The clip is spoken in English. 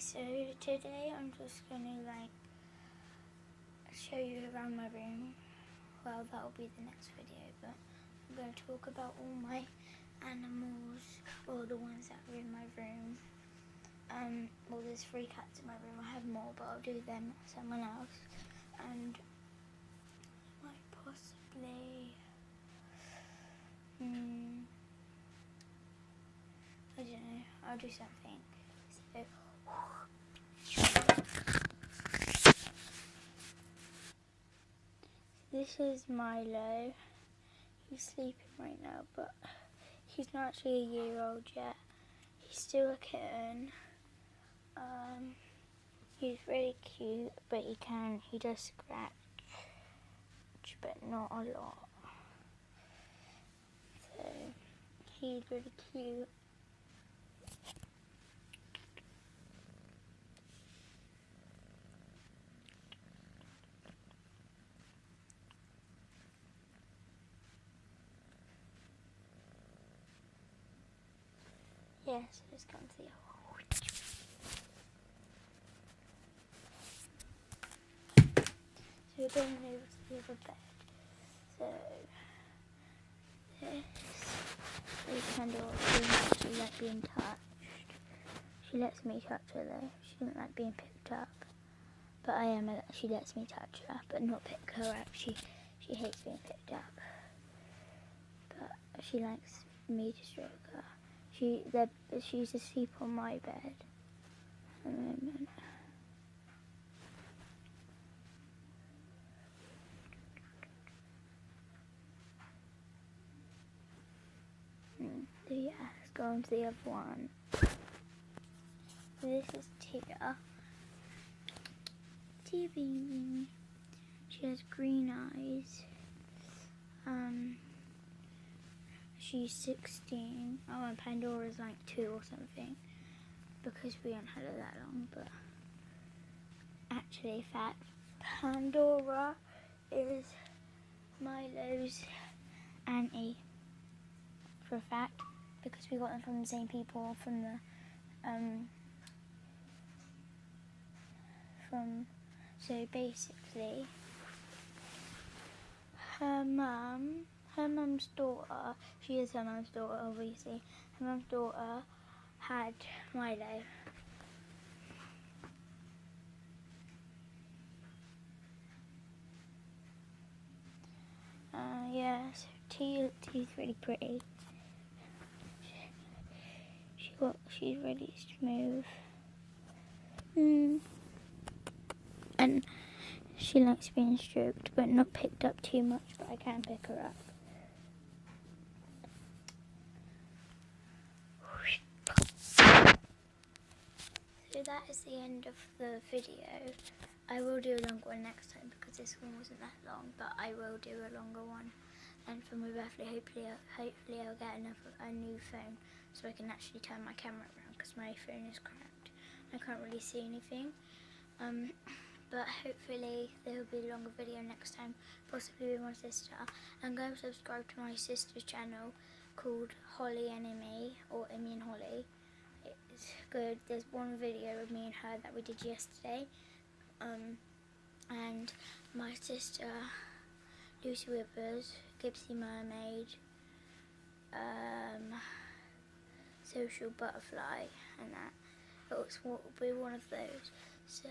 So today I'm just gonna show you around my room. Well, that'll be the next video, but I'm going to talk about all my animals, or the ones that are in my room. Well, there's 3 cats in my room. I have more, but I'll do them or someone else. And might possibly, I don't know, I'll do something. So, this is Milo. He's sleeping right now, but he's not actually a year old yet. He's still a kitten. He's really cute, but he does scratch, but not a lot. So he's really cute. Yes, let's go and see. So we're going over to the other bed. So this Pandora doesn't actually like being touched. She lets me touch her though. She doesn't like being picked up. But she lets me touch her, but not pick her up. She hates being picked up. But she likes me to stroke her. She's asleep on my bed at the moment. So yeah, let's go on to the other one. So this is Tia. Tia, she has green eyes. She's 16. Oh, and Pandora's like 2 or something, because we haven't had her that long. But actually, fact, Pandora is Milo's auntie, for a fact, because we got them from the same people from the so basically her mum's daughter, she is her mum's daughter obviously, her mum's daughter had Milo. Yeah, so T's really pretty. She's really smooth. And she likes being stroked, but not picked up too much, but I can pick her up. So that is the end of the video. I will do a longer one next time because this one wasn't that long, but I will do a longer one. And for my birthday, hopefully I'll get a new phone so I can actually turn my camera around, because my phone is cracked. I can't really see anything. But hopefully there will be a longer video next time, possibly with my sister. And go and subscribe to my sister's channel called Holly and Emmy, or Emmy and Holly. It's good. There's one video of me and her that we did yesterday. And my sister, Lucy Whippers, Gypsy Mermaid, Social Butterfly, and that. It will be one of those. So